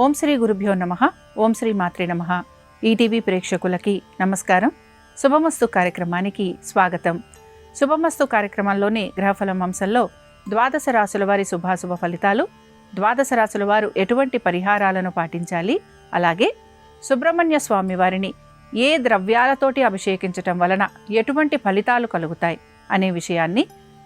ఓం శ్రీ గురుభ్యో నమః. ఓం శ్రీ మాత్రే నమః. ఈటీవీ ప్రేక్షకులకి నమస్కారం. శుభమస్తు కార్యక్రమానికి స్వాగతం. శుభమస్తు కార్యక్రమంలోని గ్రహఫలం అంశంలో ద్వాదశ రాశుల వారి శుభాశుభ ఫలితాలు, ద్వాదశ రాశుల వారు ఎటువంటి పరిహారాలను పాటించాలి, అలాగే సుబ్రహ్మణ్య స్వామి వారిని ఏ ద్రవ్యాలతోటి అభిషేకించటం వలన ఎటువంటి ఫలితాలు కలుగుతాయి అనే విషయాన్ని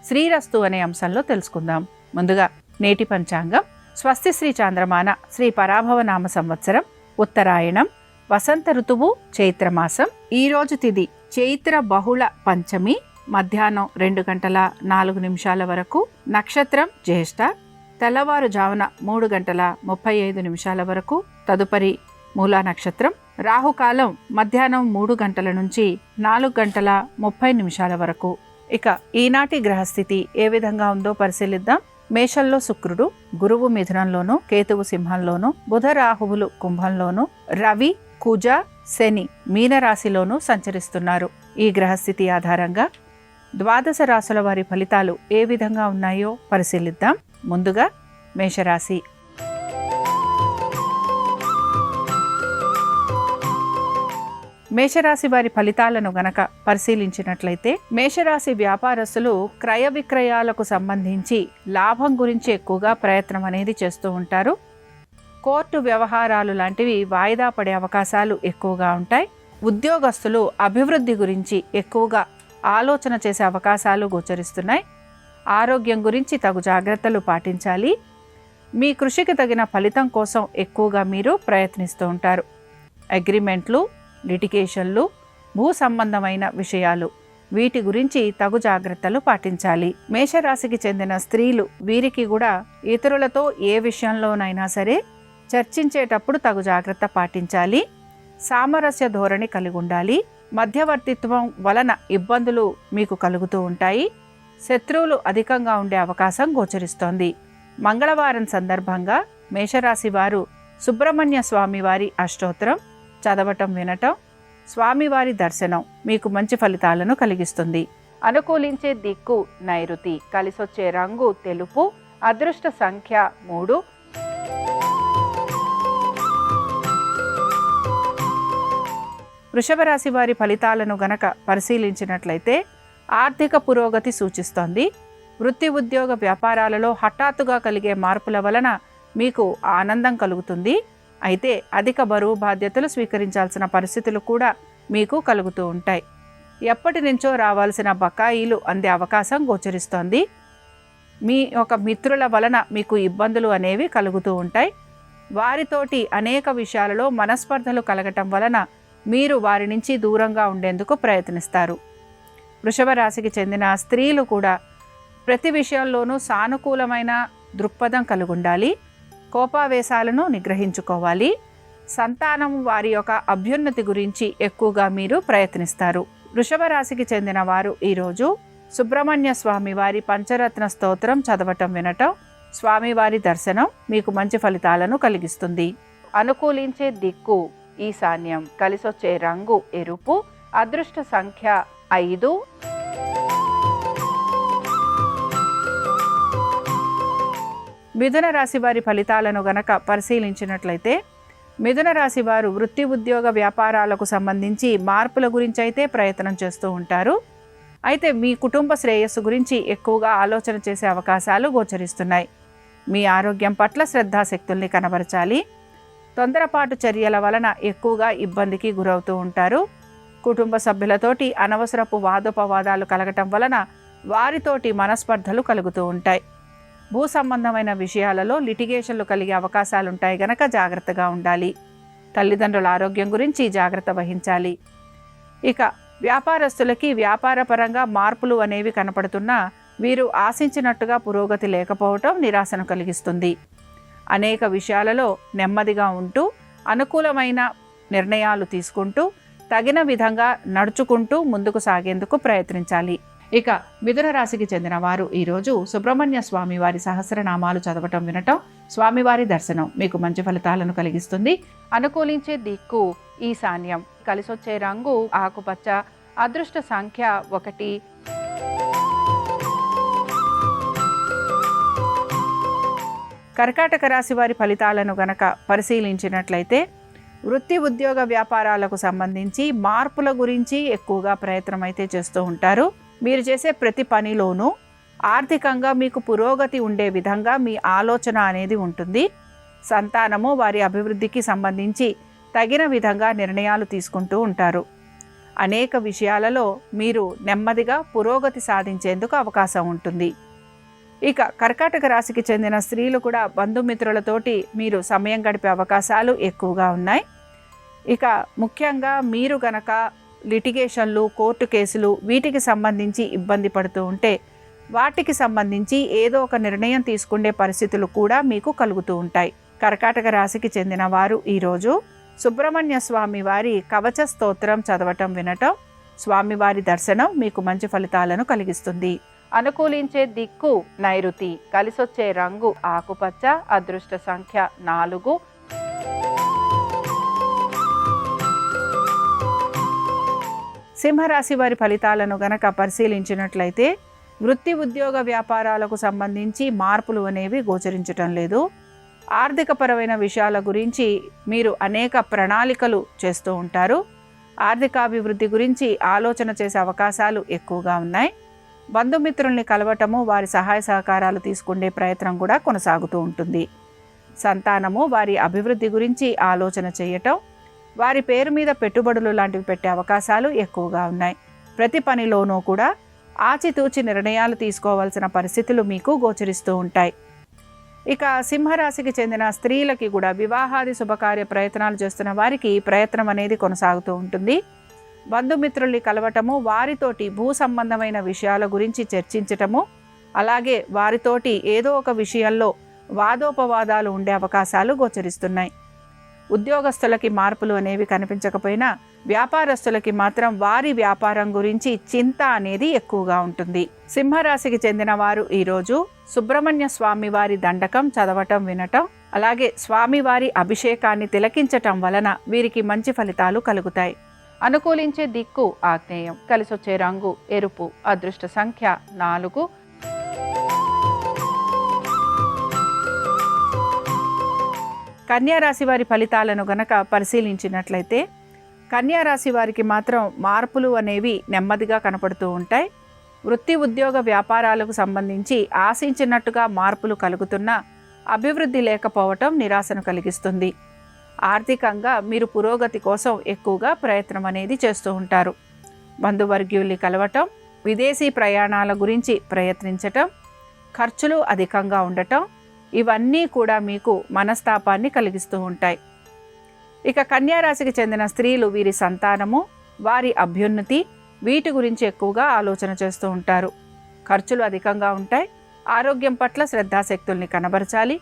శ్రీరస్తు అనే అంశంలో తెలుసుకుందాం. ముందుగా నేటి పంచాంగం. స్వస్తి శ్రీ చాంద్రమాన శ్రీ పరాభవ నామ సంవత్సరం ఉత్తరాయణం, వసంత ఋతువు, చైత్రమాసం. ఈరోజు తిథి చైత్ర బహుళ పంచమి, మధ్యాహ్నం 2:04 వరకు. నక్షత్రం జ్యేష్ఠ, తెల్లవారుజామున 3:35 వరకు. తదుపరి మూలా నక్షత్రం. రాహుకాలం మధ్యాహ్నం 3 గంటల నుంచి 4:30 వరకు. ఇక ఈనాటి గ్రహస్థితి ఏ విధంగా ఉందో పరిశీలిద్దాం. మేషంలో శుక్రుడు, గురువు మిథునంలోను, కేతువు సింహంలోను, బుధ రాహువులు కుంభంలోను, రవి, కుజ, శని మీనరాశిలోనూ సంచరిస్తున్నారు. ఈ గ్రహస్థితి ఆధారంగా ద్వాదశ రాశుల వారి ఫలితాలు ఏ విధంగా ఉన్నాయో పరిశీలిద్దాం. ముందుగా మేషరాశి. మేషరాశి వారి ఫలితాలను గనక పరిశీలించినట్లయితే, మేషరాశి వ్యాపారస్తులు క్రయ విక్రయాలకు సంబంధించి లాభం గురించి ఎక్కువగా ప్రయత్నం అనేది చేస్తూ ఉంటారు. కోర్టు వ్యవహారాలు లాంటివి వాయిదా పడే అవకాశాలు ఎక్కువగా ఉంటాయి. ఉద్యోగస్తులు అభివృద్ధి గురించి ఎక్కువగా ఆలోచన చేసే అవకాశాలు గోచరిస్తున్నాయి. ఆరోగ్యం గురించి తగు జాగ్రత్తలు పాటించాలి. మీ కృషికి తగిన ఫలితం కోసం ఎక్కువగా మీరు ప్రయత్నిస్తూ ఉంటారు. అగ్రిమెంట్లు, లిటిగేషన్లు, భూ సంబంధమైన విషయాలు, వీటి గురించి తగు జాగ్రత్తలు పాటించాలి. మేషరాశికి చెందిన స్త్రీలు, వీరికి కూడా ఇతరులతో ఏ విషయంలోనైనా సరే చర్చించేటప్పుడు తగు జాగ్రత్త పాటించాలి. సామరస్య ధోరణి కలిగి ఉండాలి. మధ్యవర్తిత్వం వలన ఇబ్బందులు మీకు కలుగుతూ ఉంటాయి. శత్రువులు అధికంగా ఉండే అవకాశం గోచరిస్తోంది. మంగళవారం సందర్భంగా మేషరాశి వారు సుబ్రహ్మణ్య స్వామి వారి అష్టోత్తరం చదవటం, వినటం, స్వామివారి దర్శనం మీకు మంచి ఫలితాలను కలిగిస్తుంది. అనుకూలించే దిక్కు నైరుతి, కలిసొచ్చే రంగు తెలుపు, అదృష్ట సంఖ్య 3. వృషభ రాశి వారి ఫలితాలను గనక పరిశీలించినట్లయితే, ఆర్థిక పురోగతి సూచిస్తోంది. వృత్తి, ఉద్యోగ, వ్యాపారాలలో హఠాత్తుగా కలిగే మార్పుల వలన మీకు ఆనందం కలుగుతుంది. అయితే అధిక బరువు బాధ్యతలు స్వీకరించాల్సిన పరిస్థితులు కూడా మీకు కలుగుతూ ఉంటాయి. ఎప్పటి నుంచో రావాల్సిన బకాయిలు అందే అవకాశం గోచరిస్తోంది. మీ యొక్క మిత్రుల వలన మీకు ఇబ్బందులు అనేవి కలుగుతూ ఉంటాయి. వారితోటి అనేక విషయాలలో మనస్పర్ధలు కలగటం వలన మీరు వారి నుంచి దూరంగా ఉండేందుకు ప్రయత్నిస్తారు. వృషభ రాశికి చెందిన స్త్రీలు కూడా ప్రతి విషయంలోనూ సానుకూలమైన దృక్పథం కలిగి ఉండాలి. కోపావేశాలను నిగ్రహించుకోవాలి. సంతానం వారి యొక్క అభ్యున్నతి గురించి ఎక్కువగా మీరు ప్రయత్నిస్తారు. వృషభ రాశికి చెందిన వారు ఈరోజు సుబ్రహ్మణ్య స్వామి వారి పంచరత్న స్తోత్రం చదవటం, వినటం, స్వామివారి దర్శనం మీకు మంచి ఫలితాలను కలిగిస్తుంది. అనుకూలించే దిక్కు ఈశాన్యం, కలిసొచ్చే రంగు ఎరుపు, అదృష్ట సంఖ్య 5. మిథున రాశి వారి ఫలితాలను గనక పరిశీలించినట్లయితే, మిథున రాశి వారు వృత్తి, ఉద్యోగ, వ్యాపారాలకు సంబంధించి మార్పుల గురించి అయితే ప్రయత్నం చేస్తూ ఉంటారు. అయితే మీ కుటుంబ శ్రేయస్సు గురించి ఎక్కువగా ఆలోచన చేసే అవకాశాలు గోచరిస్తున్నాయి. మీ ఆరోగ్యం పట్ల శ్రద్ధాశక్తుల్ని కనబరచాలి. తొందరపాటు చర్యల వలన ఎక్కువగా ఇబ్బందికి గురవుతూ ఉంటారు. కుటుంబ సభ్యులతోటి అనవసరపు వాదోపవాదాలు కలగటం వలన వారితోటి మనస్పర్ధలు కలుగుతూ ఉంటాయి. భూ సంబంధమైన విషయాలలో లిటిగేషన్లు కలిగే అవకాశాలుంటాయి గనక జాగ్రత్తగా ఉండాలి. తల్లిదండ్రుల ఆరోగ్యం గురించి జాగ్రత్త వహించాలి. ఇక వ్యాపారస్తులకి వ్యాపారపరంగా మార్పులు అనేవి కనపడుతున్నా వీరు ఆశించినట్టుగా పురోగతి లేకపోవటం నిరాశను కలిగిస్తుంది. అనేక విషయాలలో నెమ్మదిగా ఉంటూ అనుకూలమైన నిర్ణయాలు తీసుకుంటూ తగిన విధంగా నడుచుకుంటూ ముందుకు సాగేందుకు ప్రయత్నించాలి. ఇక మిథున రాశికి చెందిన వారు ఈరోజు సుబ్రహ్మణ్య స్వామి వారి సహస్రనామాలు చదవటం, వినటం, స్వామివారి దర్శనం మీకు మంచి ఫలితాలను కలిగిస్తుంది. అనుకూలించే దిక్కు ఈశాన్యం, కలిసొచ్చే రంగు ఆకుపచ్చ, అదృష్ట సంఖ్య 1. కర్కాటక రాశి వారి ఫలితాలను గనక పరిశీలించినట్లయితే వృత్తి ఉద్యోగ వ్యాపారాలకు సంబంధించి మార్పుల గురించి ఎక్కువగా ప్రయత్నం అయితే చేస్తూ ఉంటారు. మీరు చేసే ప్రతి పనిలోనూ ఆర్థికంగా మీకు పురోగతి ఉండే విధంగా మీ ఆలోచన అనేది ఉంటుంది. సంతానము వారి అభివృద్ధికి సంబంధించి తగిన విధంగా నిర్ణయాలు తీసుకుంటూ ఉంటారు. అనేక విషయాలలో మీరు నెమ్మదిగా పురోగతి సాధించేందుకు అవకాశం ఉంటుంది. ఇక కర్కాటక రాశికి చెందిన స్త్రీలు కూడా బంధుమిత్రులతోటి మీరు సమయం గడిపే అవకాశాలు ఎక్కువగా ఉన్నాయి. ఇక ముఖ్యంగా మీరు గనక లిటిగేషన్లు, కోర్టు కేసులు వీటికి సంబంధించి ఇబ్బంది పడుతూ ఉంటే వాటికి సంబంధించి ఏదో ఒక నిర్ణయం తీసుకునే పరిస్థితులు కూడా మీకు కలుగుతూ ఉంటాయి. కర్కాటక రాశికి చెందిన వారు ఈరోజు సుబ్రహ్మణ్య స్వామి వారి కవచ స్తోత్రం చదవటం, వినటం, స్వామివారి దర్శనం మీకు మంచి ఫలితాలను కలిగిస్తుంది. అనుకూలించే దిక్కు నైరుతి, కలిసొచ్చే రంగు ఆకుపచ్చ, అదృష్ట సంఖ్య 4. సింహరాశి వారి ఫలితాలను గనక పరిశీలించినట్లయితే వృత్తి ఉద్యోగ వ్యాపారాలకు సంబంధించి మార్పులు అనేవి గోచరించటం లేదు. ఆర్థికపరమైన విషయాల గురించి మీరు అనేక ప్రణాళికలు చేస్తూ ఉంటారు. ఆర్థికాభివృద్ధి గురించి ఆలోచన చేసే అవకాశాలు ఎక్కువగా ఉన్నాయి. బంధుమిత్రుల్ని కలవటము, వారి సహాయ సహకారాలు తీసుకునే ప్రయత్నం కూడా కొనసాగుతూ ఉంటుంది. సంతానము వారి అభివృద్ధి గురించి ఆలోచన చేయటం, వారి పేరు మీద పెట్టుబడులు లాంటివి పెట్టే అవకాశాలు ఎక్కువగా ఉన్నాయి. ప్రతి పనిలోనూ కూడా ఆచితూచి నిర్ణయాలు తీసుకోవాల్సిన పరిస్థితులు మీకు గోచరిస్తూ ఉంటాయి. ఇక సింహరాశికి చెందిన స్త్రీలకి కూడా వివాహాది శుభకార్య ప్రయత్నాలు చేస్తున్న వారికి ప్రయత్నం అనేది కొనసాగుతూ ఉంటుంది. బంధుమిత్రుల్ని కలవటము, వారితోటి భూ సంబంధమైన విషయాల గురించి చర్చించటము, అలాగే వారితోటి ఏదో ఒక విషయంలో వాదోపవాదాలు ఉండే అవకాశాలు గోచరిస్తున్నాయి. ఉద్యోగస్తులకి మార్పులు అనేవి కనిపించకపోయినా వ్యాపారస్తులకి మాత్రం వారి వ్యాపారం గురించి చింత అనేది ఎక్కువగా ఉంటుంది. సింహరాశికి చెందిన వారు ఈరోజు సుబ్రహ్మణ్య స్వామి వారి దండకం చదవటం, వినటం, అలాగే స్వామివారి అభిషేకాన్ని తిలకించటం వలన వీరికి మంచి ఫలితాలు కలుగుతాయి. అనుకూలించే దిక్కు ఆగ్నేయం, కలిసొచ్చే రంగు ఎరుపు, అదృష్ట సంఖ్య 4. కన్యారాశి వారి ఫలితాలను గనక పరిశీలించినట్లయితే కన్యారాశి వారికి మాత్రం మార్పులు అనేవి నెమ్మదిగా కనపడుతూ ఉంటాయి. వృత్తి ఉద్యోగ వ్యాపారాలకు సంబంధించి ఆశించినట్టుగా మార్పులు కలుగుతున్నా అభివృద్ధి లేకపోవటం నిరాశను కలిగిస్తుంది. ఆర్థికంగా మీరు పురోగతి కోసం ఎక్కువగా ప్రయత్నం అనేది చేస్తూ ఉంటారు. బంధువర్గీయుల్ని కలవటం, విదేశీ ప్రయాణాల గురించి ప్రయత్నించటం, ఖర్చులు అధికంగా ఉండటం, ఇవన్నీ కూడా మీకు మనస్తాపాన్ని కలిగిస్తూ ఉంటాయి. ఇక కన్యారాశికి చెందిన స్త్రీలు వీరి సంతానము, వారి అభ్యున్నతి వీటి గురించి ఎక్కువగా ఆలోచన చేస్తూ ఉంటారు. ఖర్చులు అధికంగా ఉంటాయి. ఆరోగ్యం పట్ల శ్రద్ధాశక్తుల్ని కనబరచాలి.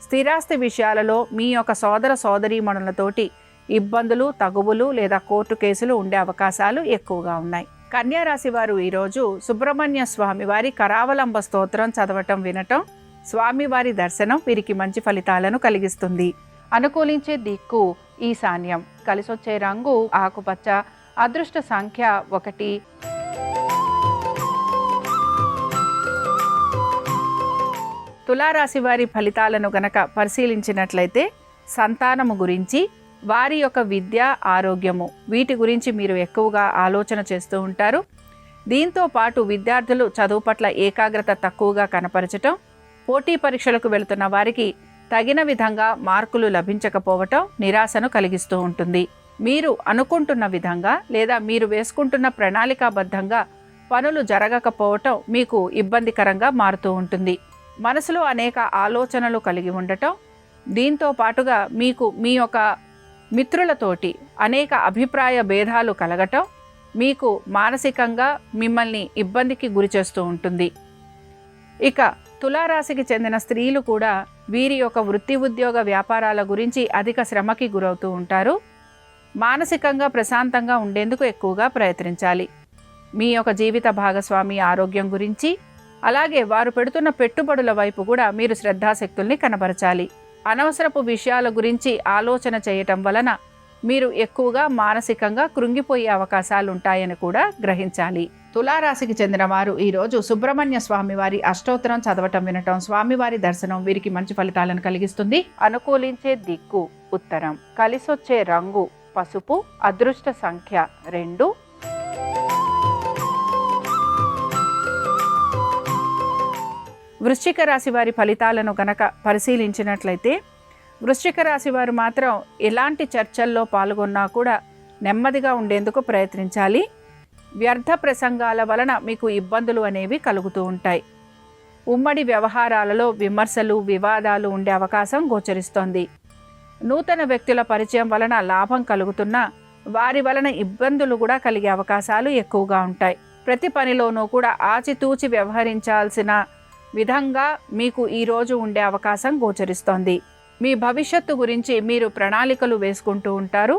స్థిరాస్తి విషయాలలో మీ యొక్క సోదర సోదరీమణులతోటి ఇబ్బందులు, తగువులు లేదా కోర్టు కేసులు ఉండే అవకాశాలు ఎక్కువగా ఉన్నాయి. కన్యారాశి వారు ఈరోజు సుబ్రహ్మణ్య స్వామి వారి కరావలంబ స్తోత్రం చదవటం, వినటం, స్వామివారి దర్శనం వీరికి మంచి ఫలితాలను కలిగిస్తుంది. అనుకూలించే దిక్కు ఈశాన్యం, కలిసొచ్చే రంగు ఆకుపచ్చ, అదృష్ట సంఖ్య 1. తులారాశి వారి ఫలితాలను గనక పరిశీలించినట్లయితే సంతానము గురించి, వారి యొక్క విద్య, ఆరోగ్యము వీటి గురించి మీరు ఎక్కువగా ఆలోచన చేస్తూ ఉంటారు. దీంతో పాటు విద్యార్థులు చదువు పట్ల ఏకాగ్రత తక్కువగా కనపరచటం, పోటీ పరీక్షలకు వెళుతున్న వారికి తగిన విధంగా మార్కులు లభించకపోవటం నిరాశను కలిగిస్తూ ఉంటుంది. మీరు అనుకుంటున్న విధంగా లేదా మీరు వేసుకుంటున్న ప్రణాళికాబద్ధంగా పనులు జరగకపోవటం మీకు ఇబ్బందికరంగా మారుతూ ఉంటుంది. మనసులో అనేక ఆలోచనలు కలిగి ఉండటం, దీంతో పాటుగా మీకు మీ యొక్క మిత్రులతోటి అనేక అభిప్రాయ భేదాలు కలగటం మీకు మానసికంగా మిమ్మల్ని ఇబ్బందికి గురి చేస్తూ ఉంటుంది. ఇక తులారాశికి చెందిన స్త్రీలు కూడా వీరి యొక్క వృత్తి ఉద్యోగ వ్యాపారాల గురించి అధిక శ్రమకి గురవుతూ ఉంటారు. మానసికంగా ప్రశాంతంగా ఉండేందుకు ఎక్కువగా ప్రయత్నించాలి. మీ యొక్క జీవిత భాగస్వామి ఆరోగ్యం గురించి, అలాగే వారు పెడుతున్న పెట్టుబడుల వైపు కూడా మీరు శ్రద్ధాశక్తుల్ని కనబరచాలి. అనవసరపు విషయాల గురించి ఆలోచన చేయటం వలన మీరు ఎక్కువగా మానసికంగా కృంగిపోయే అవకాశాలు ఉంటాయని కూడా గ్రహించాలి. తులారాశికి చెందిన వారు ఈరోజు సుబ్రహ్మణ్య స్వామి వారి అష్టోత్తరం చదవటం వినటం, స్వామివారి దర్శనం వీరికి మంచి ఫలితాలను కలిగిస్తుంది. అనుకూలించే దిక్కు ఉత్తరం, కలిసొచ్చే రంగు పసుపు, అదృష్ట సంఖ్య 2. వృశ్చిక రాశి వారి ఫలితాలను గనక పరిశీలించినట్లయితే, వృశ్చిక రాశి వారు మాత్రం ఎలాంటి చర్చల్లో పాల్గొన్నా కూడా నెమ్మదిగా ఉండేందుకు ప్రయత్నించాలి. వ్యర్థ ప్రసంగాల వలన మీకు ఇబ్బందులు అనేవి కలుగుతూ ఉంటాయి. ఉమ్మడి వ్యవహారాలలో విమర్శలు, వివాదాలు ఉండే అవకాశం గోచరిస్తోంది. నూతన వ్యక్తుల పరిచయం వలన లాభం కలుగుతున్నా వారి వలన ఇబ్బందులు కూడా కలిగే అవకాశాలు ఎక్కువగా ఉంటాయి. ప్రతి పనిలోనూ కూడా ఆచితూచి వ్యవహరించాల్సిన విధంగా మీకు ఈరోజు ఉండే అవకాశం గోచరిస్తోంది. మీ భవిష్యత్తు గురించి మీరు ప్రణాళికలు వేసుకుంటూ ఉంటారు.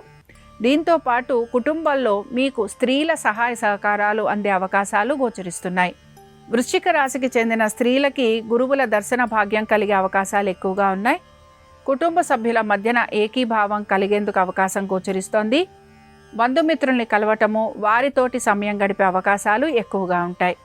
దీంతో పాటు కుటుంబంలో మీకు స్త్రీల సహాయ సహకారాలు అందే అవకాశాలు గోచరిస్తున్నాయి. వృశ్చిక రాశికి చెందిన స్త్రీలకి గురువుల దర్శన భాగ్యం కలిగే అవకాశాలు ఎక్కువగా ఉన్నాయి. కుటుంబ సభ్యుల మధ్యన ఏకీభావం కలిగేందుకు అవకాశం గోచరిస్తోంది. బంధుమిత్రుల్ని కలవటము, వారితోటి సమయం గడిపే అవకాశాలు ఎక్కువగా ఉంటాయి.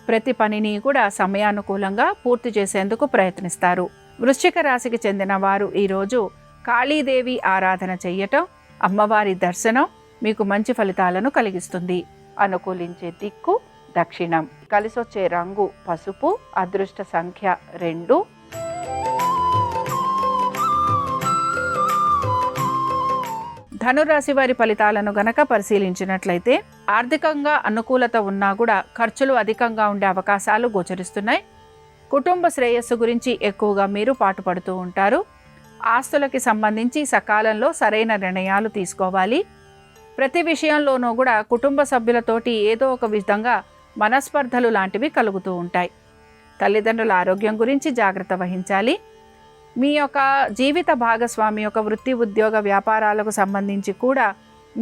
ప్రతి పనిని కూడా సమయానుకూలంగా పూర్తి చేసేందుకు ప్రయత్నిస్తారు. వృశ్చిక రాశికి చెందిన వారు ఈరోజు కాళీదేవి ఆరాధన చెయ్యటం, అమ్మవారి దర్శనం మీకు మంచి ఫలితాలను కలిగిస్తుంది. అనుకూలించే దిక్కు దక్షిణం, కలిసొచ్చే రంగు పసుపు, అదృష్ట సంఖ్య 2. ధనురాశి వారి ఫలితాలను గనక పరిశీలించినట్లయితే, ఆర్థికంగా అనుకూలత ఉన్నా కూడా ఖర్చులు అధికంగా ఉండే అవకాశాలు గోచరిస్తున్నాయి. కుటుంబ శ్రేయస్సు గురించి ఎక్కువగా మీరు పాటుపడుతూ ఉంటారు. ఆస్తులకి సంబంధించి సకాలంలో సరైన నిర్ణయాలు తీసుకోవాలి. ప్రతి విషయంలోనూ కూడా కుటుంబ సభ్యులతోటి ఏదో ఒక విధంగా మనస్పర్ధలు లాంటివి కలుగుతూ ఉంటాయి. తల్లిదండ్రుల ఆరోగ్యం గురించి జాగ్రత్త వహించాలి. మీ యొక్క జీవిత భాగస్వామి యొక్క వృత్తి, ఉద్యోగ, వ్యాపారాలకు సంబంధించి కూడా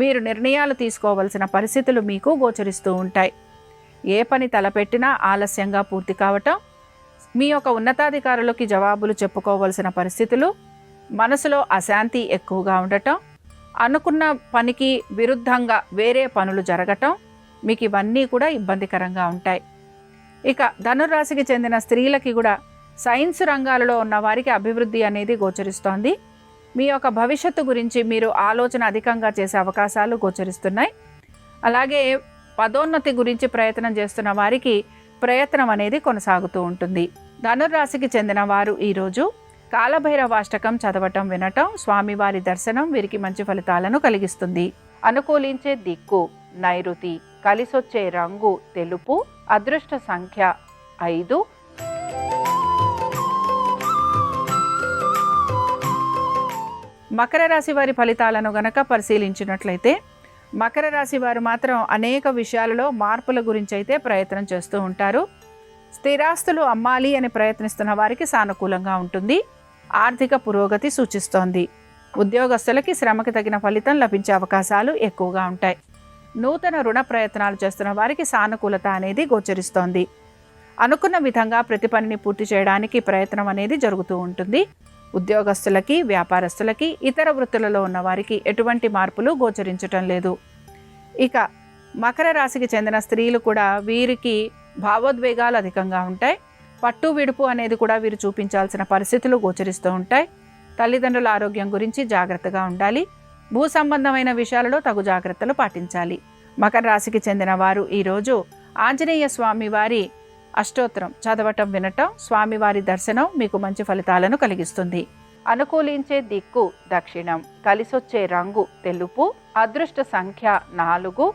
మీరు నిర్ణయాలు తీసుకోవాల్సిన పరిస్థితులు మీకు గోచరిస్తూ ఉంటాయి. ఏ పని తలపెట్టినా ఆలస్యంగా పూర్తి కావటం, మీ యొక్క ఉన్నతాధికారులకి జవాబులు చెప్పుకోవాల్సిన పరిస్థితులు, మనసులో అశాంతి ఎక్కువగా ఉండటం, అనుకున్న పనికి విరుద్ధంగా వేరే పనులు జరగటం, మీకు ఇవన్నీ కూడా ఇబ్బందికరంగా ఉంటాయి. ఇక ధనురాశికి చెందిన స్త్రీలకి కూడా సైన్స్ రంగాలలో ఉన్న వారికి అభివృద్ధి అనేది గోచరిస్తోంది. మీ యొక్క భవిష్యత్తు గురించి మీరు ఆలోచన అధికంగా చేసే అవకాశాలు గోచరిస్తున్నాయి. అలాగే పదోన్నతి గురించి ప్రయత్నం చేస్తున్న వారికి ప్రయత్నం అనేది కొనసాగుతూ ఉంటుంది. ధనుర్రాశికి చెందిన వారు ఈరోజు కాలభైరవాష్టకం చదవటం వినటం, స్వామివారి దర్శనం వీరికి మంచి ఫలితాలను కలిగిస్తుంది. అనుకూలించే దిక్కు నైరుతి, కలిసొచ్చే రంగు తెలుపు, అదృష్ట సంఖ్య 5. మకర రాశి వారి ఫలితాలను గనక పరిశీలించినట్లయితే, మకర రాశి వారు మాత్రం అనేక విషయాలలో మార్పుల గురించి అయితే ప్రయత్నం చేస్తూ ఉంటారు. స్థిరాస్తులు అమ్మాలి అని ప్రయత్నిస్తున్న వారికి సానుకూలంగా ఉంటుంది. ఆర్థిక పురోగతి సూచిస్తోంది. ఉద్యోగస్తులకి శ్రమకి తగిన ఫలితం లభించే అవకాశాలు ఎక్కువగా ఉంటాయి. నూతన రుణ ప్రయత్నాలు చేస్తున్న వారికి సానుకూలత అనేది గోచరిస్తోంది. అనుకున్న విధంగా ప్రతి పనిని పూర్తి చేయడానికి ప్రయత్నం అనేది జరుగుతూ ఉంటుంది. ఉద్యోగస్తులకి, వ్యాపారస్తులకి, ఇతర వృత్తులలో ఉన్న వారికి ఎటువంటి మార్పులు గోచరించటం లేదు. ఇక మకర రాశికి చెందిన స్త్రీలు కూడా వీరికి భావోద్వేగాలు అధికంగా ఉంటాయి. పట్టు విడుపు అనేది కూడా వీరు చూపించాల్సిన పరిస్థితులు గోచరిస్తూ ఉంటాయి. తల్లిదండ్రుల ఆరోగ్యం గురించి జాగ్రత్తగా ఉండాలి. భూ సంబంధమైన విషయాలలో తగు జాగ్రత్తలు పాటించాలి. మకర రాశికి చెందిన వారు ఈరోజు ఆంజనేయ స్వామి వారి అష్టోత్తరం చదవటం వినటం, స్వామివారి దర్శనం మీకు మంచి ఫలితాలను కలిగిస్తుంది. అనుకూలించే దిక్కు దక్షిణం, కలిసొచ్చే రంగు తెలుపు, అదృష్ట సంఖ్య 4.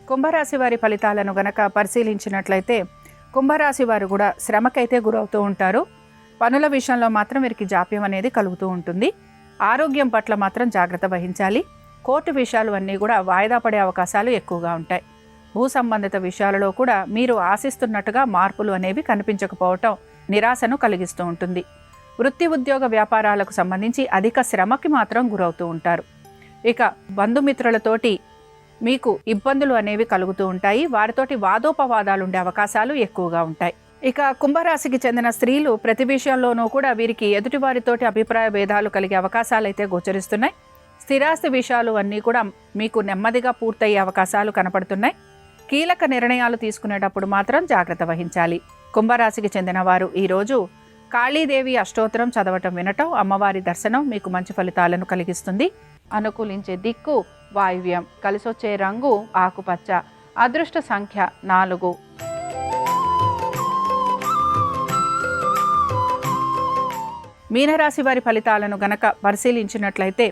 కుంభరాశి వారి ఫలితాలను గనక పరిశీలించినట్లయితే, కుంభరాశి వారు కూడా శ్రమకైతే గురవుతూ ఉంటారు. పనుల విషయంలో మాత్రం వీరికి జాప్యం అనేది కలుగుతూ ఉంటుంది. ఆరోగ్యం పట్ల మాత్రం జాగ్రత్త వహించాలి. కోర్టు విషయాలు అన్నీ కూడా వాయిదా పడే అవకాశాలు ఎక్కువగా ఉంటాయి. భూ సంబంధిత విషయాలలో కూడా మీరు ఆశిస్తున్నట్టుగా మార్పులు అనేవి కనిపించకపోవటం నిరాశను కలిగిస్తూ ఉంటుంది. వృత్తి, ఉద్యోగ, వ్యాపారాలకు సంబంధించి అధిక శ్రమకి మాత్రం గురవుతూ ఉంటారు. ఇక బంధుమిత్రులతోటి మీకు ఇబ్బందులు అనేవి కలుగుతూ ఉంటాయి. వారితోటి వాదోపవాదాలు ఉండే అవకాశాలు ఎక్కువగా ఉంటాయి. ఇక కుంభరాశికి చెందిన స్త్రీలు ప్రతి విషయంలోనూ కూడా వీరికి ఎదుటివారితోటి అభిప్రాయ భేదాలు కలిగే అవకాశాలు అయితే గోచరిస్తున్నాయి. స్థిరాస్తి విషయాలు అన్నీ కూడా మీకు నెమ్మదిగా పూర్తయ్యే అవకాశాలు కనపడుతున్నాయి. కీలక నిర్ణయాలు తీసుకునేటప్పుడు మాత్రం జాగ్రత్త వహించాలి. కుంభరాశికి చెందిన వారు ఈరోజు కాళీదేవి అష్టోత్తరం చదవటం వినటం, అమ్మవారి దర్శనం మీకు మంచి ఫలితాలను కలిగిస్తుంది. అనుకూలించే దిక్కు వాయువ్యం, కలిసొచ్చే రంగు ఆకుపచ్చ, అదృష్ట సంఖ్య 4. మీనరాశి వారి ఫలితాలను గనక పరిశీలించినట్లయితే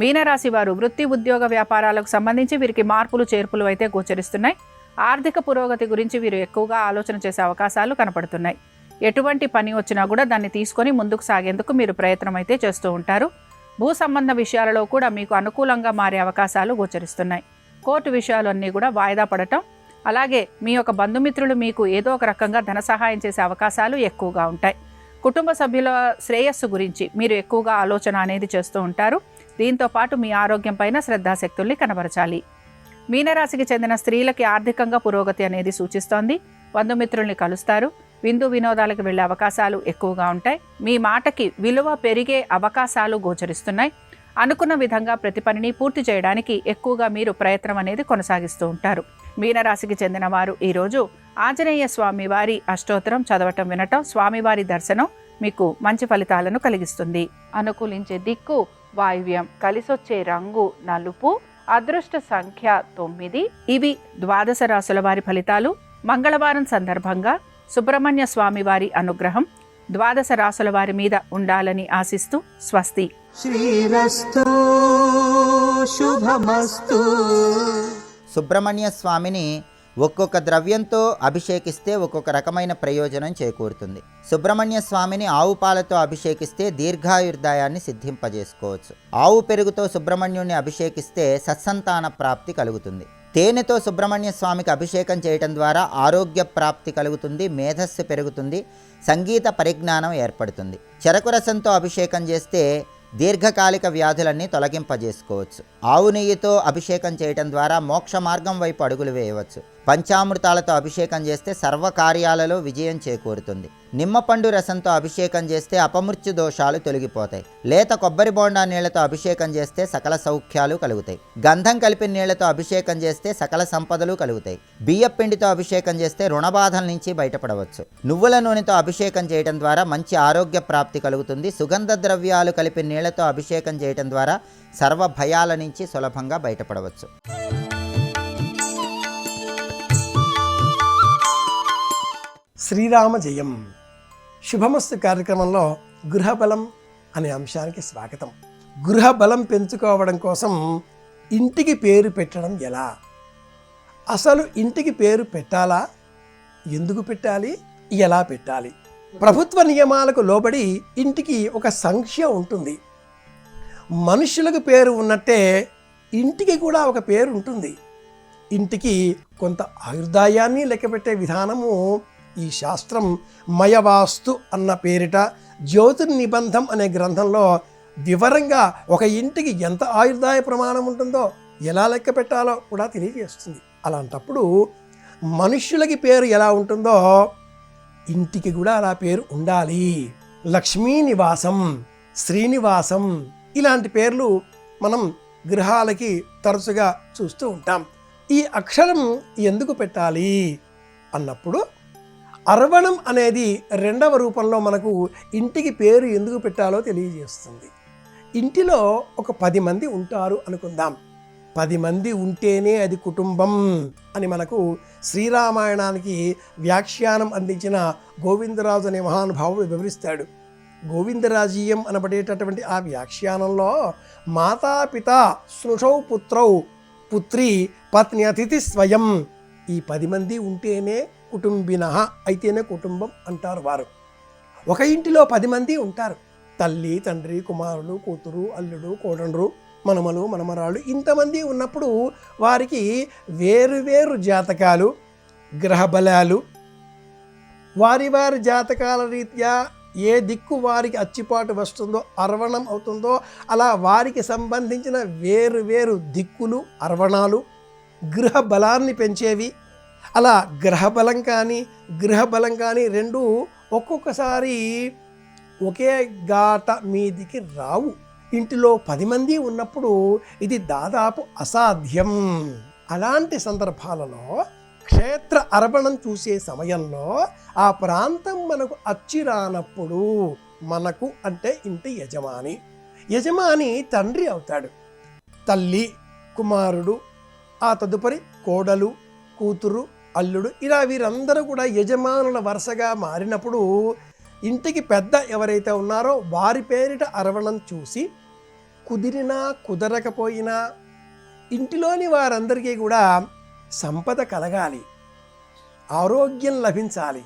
మీనరాశి వారు వృత్తి ఉద్యోగ వ్యాపారాలకు సంబంధించి వీరికి మార్పులు చేర్పులు అయితే గోచరిస్తున్నాయి. ఆర్థిక పురోగతి గురించి వీరు ఎక్కువగా ఆలోచన చేసే అవకాశాలు కనపడుతున్నాయి. ఎటువంటి పని వచ్చినా కూడా దాన్ని తీసుకొని ముందుకు సాగేందుకు మీరు ప్రయత్నం అయితే చేస్తూ ఉంటారు. భూ సంబంధ విషయాలలో కూడా మీకు అనుకూలంగా మారే అవకాశాలు గోచరిస్తున్నాయి. కోర్టు విషయాలు అన్నీ కూడా వాయిదా పడటం, అలాగే మీ యొక్క బంధుమిత్రులు మీకు ఏదో ఒక రకంగా ధన సహాయం చేసే అవకాశాలు ఎక్కువగా ఉంటాయి. కుటుంబ సభ్యుల శ్రేయస్సు గురించి మీరు ఎక్కువగా ఆలోచన అనేది చేస్తూ ఉంటారు. దీంతో పాటు మీ ఆరోగ్యం పైన శ్రద్ధాశక్తుల్ని కనబరచాలి. మీనరాశికి చెందిన స్త్రీలకి ఆర్థికంగా పురోగతి అనేది సూచిస్తోంది. బంధుమిత్రుల్ని కలుస్తారు. విందు వినోదాలకు వెళ్ళే అవకాశాలు ఎక్కువగా ఉంటాయి. మీ మాటకి విలువ పెరిగే అవకాశాలు గోచరిస్తున్నాయి. అనుకున్న విధంగా ప్రతి పనిని పూర్తి చేయడానికి ఎక్కువగా మీరు ప్రయత్నం అనేది కొనసాగిస్తూ ఉంటారు. మీనరాశికి చెందిన వారు ఈరోజు ఆంజనేయ స్వామి వారి అష్టోత్తరం చదవటం వినటం, స్వామివారి దర్శనం మీకు మంచి ఫలితాలను కలిగిస్తుంది. అనుకూలించే దిక్కు వాయువ్యం, కలిసొచ్చే రంగు నలుపు, అదృష్ట సంఖ్య 9. ఇవి ద్వాదశ రాశుల వారి ఫలితాలు. మంగళవారం సందర్భంగా సుబ్రహ్మణ్య స్వామి వారి అనుగ్రహం ద్వాదశ రాశుల వారి మీద ఉండాలని ఆశిస్తూ స్వస్తి. శ్రీరస్తు శుభమస్తు. సుబ్రహ్మణ్య స్వామిని ఒక్కొక్క ద్రవ్యంతో అభిషేకిస్తే ఒక్కొక్క రకమైన ప్రయోజనం చేకూరుతుంది. సుబ్రహ్మణ్య స్వామిని ఆవు పాలతో అభిషేకిస్తే దీర్ఘాయుర్దాయాన్ని సిద్ధింపజేసుకోవచ్చు. ఆవు పెరుగుతో సుబ్రహ్మణ్యుణ్ణి అభిషేకిస్తే సత్సంతాన ప్రాప్తి కలుగుతుంది. తేనెతో సుబ్రహ్మణ్య స్వామికి అభిషేకం చేయటం ద్వారా ఆరోగ్య ప్రాప్తి కలుగుతుంది, మేధస్సు పెరుగుతుంది, సంగీత పరిజ్ఞానం ఏర్పడుతుంది. చెరకు రసంతో అభిషేకం చేస్తే దీర్ఘకాలిక వ్యాధులన్నీ తొలగింపజేసుకోవచ్చు. ఆవు నెయ్యితో అభిషేకం చేయటం ద్వారా మోక్ష మార్గం వైపు అడుగులు వేయవచ్చు. పంచామృతాలతో అభిషేకం చేస్తే సర్వకార్యాలలో విజయం చేకూరుతుంది. నిమ్మపండు రసంతో అభిషేకం చేస్తే అపమృత్యు దోషాలు తొలగిపోతాయి. లేత కొబ్బరి బోండా నీళ్లతో అభిషేకం చేస్తే సకల సౌఖ్యాలు కలుగుతాయి. గంధం కలిపిన నీళ్లతో అభిషేకం చేస్తే సకల సంపదలు కలుగుతాయి. బియ్యం పిండితో అభిషేకం చేస్తే రుణబాధల నుంచి బయటపడవచ్చు. నువ్వుల నూనెతో అభిషేకం చేయడం ద్వారా మంచి ఆరోగ్య ప్రాప్తి కలుగుతుంది. సుగంధ ద్రవ్యాలు కలిపిన నీళ్లతో అభిషేకం చేయడం ద్వారా సర్వ భయాల నుంచి సులభంగా బయటపడవచ్చు. శ్రీరామ జయం. శుభమస్తు కార్యక్రమంలో గృహబలం అనే అంశానికి స్వాగతం. గృహబలం పెంచుకోవడం కోసం ఇంటికి పేరు పెట్టడం ఎలా? అసలు ఇంటికి పేరు పెట్టాలా? ఎందుకు పెట్టాలి? ఎలా పెట్టాలి? ప్రభుత్వ నియమాలకు లోబడి ఇంటికి ఒక సంఖ్య ఉంటుంది. మనుషులకు పేరు ఉన్నట్టే ఇంటికి కూడా ఒక పేరు ఉంటుంది. ఇంటికి కొంత ఆయుర్దాయాన్ని లెక్కపెట్టే విధానము ఈ శాస్త్రం మయవాస్తు అన్న పేరిట జ్యోతిర్నిబంధం అనే గ్రంథంలో వివరంగా ఒక ఇంటికి ఎంత ఆయుర్దాయ ప్రమాణం ఉంటుందో, ఎలా లెక్క పెట్టాలో కూడా తెలియజేస్తుంది. అలాంటప్పుడు మనుష్యులకి పేరు ఎలా ఉంటుందో ఇంటికి కూడా అలా పేరు ఉండాలి. లక్ష్మీ నివాసం, శ్రీనివాసం ఇలాంటి పేర్లు మనం గృహాలకి తరచుగా చూస్తూ ఉంటాం. ఈ అక్షరం ఎందుకు పెట్టాలి అన్నప్పుడు అర్వణం అనేది రెండవ రూపంలో మనకు ఇంటికి పేరు ఎందుకు పెట్టాలో తెలియజేస్తుంది. ఇంటిలో ఒక 10 మంది ఉంటారు అనుకుందాం. 10 మంది ఉంటేనే అది కుటుంబం అని మనకు శ్రీరామాయణానికి వ్యాఖ్యానం అందించిన గోవిందరాజు అనే మహానుభావుడు వివరిస్తాడు. గోవిందరాజీయం అనబడేటటువంటి ఆ వ్యాఖ్యానంలో మాతాపిత స్నుషౌ పుత్రౌ పుత్రి పత్ని అతిథి స్వయం, ఈ 10 మంది ఉంటేనే కుటుంబినః అయితేనే కుటుంబం అంటారు వారు. ఒక ఇంటిలో 10 మంది ఉంటారు. తల్లి, తండ్రి, కుమారుడు, కూతురు, అల్లుడు, కోడళ్ళు, మనమలు, మనమరాళ్ళు ఇంతమంది ఉన్నప్పుడు వారికి వేరువేరు జాతకాలు, గ్రహబలాలు, వారి వారి జాతకాల రీత్యా ఏ దిక్కు వారికి అచ్చిపాటు వస్తుందో, అర్వణం అవుతుందో అలా వారికి సంబంధించిన వేరు దిక్కులు, అర్వణాలు గృహ బలాన్ని పెంచేవి. అలా గ్రహబలం కానీ రెండూ ఒక్కొక్కసారి ఒకే గాట మీదికి రావు. ఇంటిలో 10 మంది ఉన్నప్పుడు ఇది దాదాపు అసాధ్యం. అలాంటి సందర్భాలలో క్షేత్ర అర్పణం చూసే సమయంలో ఆ ప్రాంతం మనకు అచ్చిరానప్పుడు, మనకు అంటే ఇంటి యజమాని తండ్రి అవుతాడు. తల్లి, కుమారుడు, ఆ తదుపరి కోడలు, కూతురు, అల్లుడు, ఇలా వీరందరూ కూడా యజమానుల వరుసగా మారినప్పుడు ఇంటికి పెద్ద ఎవరైతే ఉన్నారో వారి పేరిట అరవణం చూసి కుదిరినా కుదరకపోయినా ఇంటిలోని వారందరికీ కూడా సంపద కలగాలి, ఆరోగ్యం లభించాలి,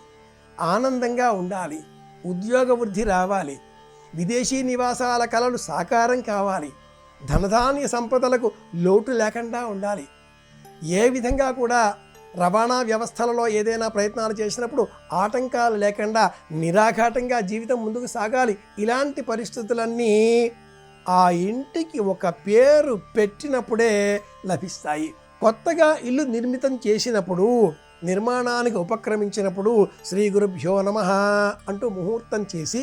ఆనందంగా ఉండాలి, ఉద్యోగ వృద్ధి రావాలి, విదేశీ నివాసాల కలలు సాకారం కావాలి, ధనధాన్య సంపదలకు లోటు లేకుండా ఉండాలి, ఏ విధంగా కూడా రవాణా వ్యవస్థలలో ఏదైనా ప్రయత్నాలు చేసినప్పుడు ఆటంకాలు లేకుండా నిరాఘాటంగా జీవితం ముందుకు సాగాలి. ఇలాంటి పరిస్థితులన్నీ ఆ ఇంటికి ఒక పేరు పెట్టినప్పుడే లభిస్తాయి. కొత్తగా ఇల్లు నిర్మితం చేసినప్పుడు, నిర్మాణానికి ఉపక్రమించినప్పుడు శ్రీ గురుభ్యో నమః అంటూ ముహూర్తం చేసి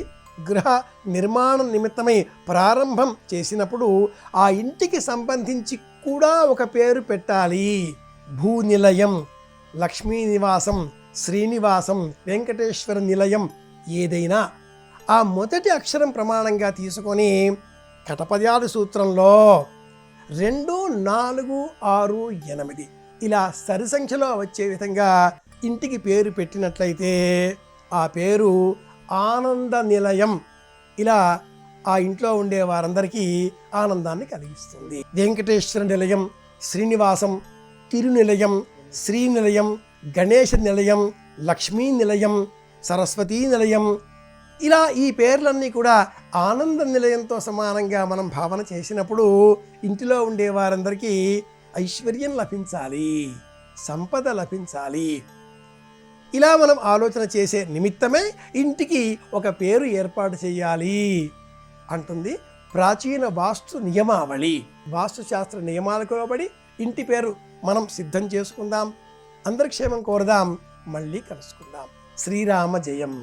గృహ నిర్మాణం నిమిత్తమై ప్రారంభం చేసినప్పుడు ఆ ఇంటికి సంబంధించి కూడా ఒక పేరు పెట్టాలి. భూనిలయం, లక్ష్మీ నివాసం, శ్రీనివాసం, వెంకటేశ్వర నిలయం, ఏదైనా ఆ మొదటి అక్షరం ప్రమాణంగా తీసుకొని కటపద్యాది సూత్రంలో 2, 4, 6, 8 ఇలా సరి సంఖ్యలో వచ్చే విధంగా ఇంటికి పేరు పెట్టినట్లయితే ఆ పేరు ఆనంద నిలయం. ఇలా ఆ ఇంట్లో ఉండే వారందరికీ ఆనందాన్ని కలిగిస్తుంది. వెంకటేశ్వర నిలయం, శ్రీనివాసం, తిరునిలయం, శ్రీనిలయం, గణేశ నిలయం, లక్ష్మీ నిలయం, సరస్వతీ నిలయం, ఇలా ఈ పేర్లన్నీ కూడా ఆనంద నిలయంతో సమానంగా మనం భావన చేసినప్పుడు ఇంటిలో ఉండే వారందరికీ ఐశ్వర్యం లభించాలి, సంపద లభించాలి. ఇలా మనం ఆలోచన చేసే నిమిత్తమే ఇంటికి ఒక పేరు ఏర్పాటు చేయాలి అంటుంది ప్రాచీన వాస్తు నియమావళి. వాస్తుశాస్త్ర నియమాలకు లోబడి ఇంటి పేరు మనం సిద్ధం చేసుకుందాం. అందరి క్షేమం కోరదాం. మళ్ళీ కలుసుకుందాం. శ్రీరామ జయం.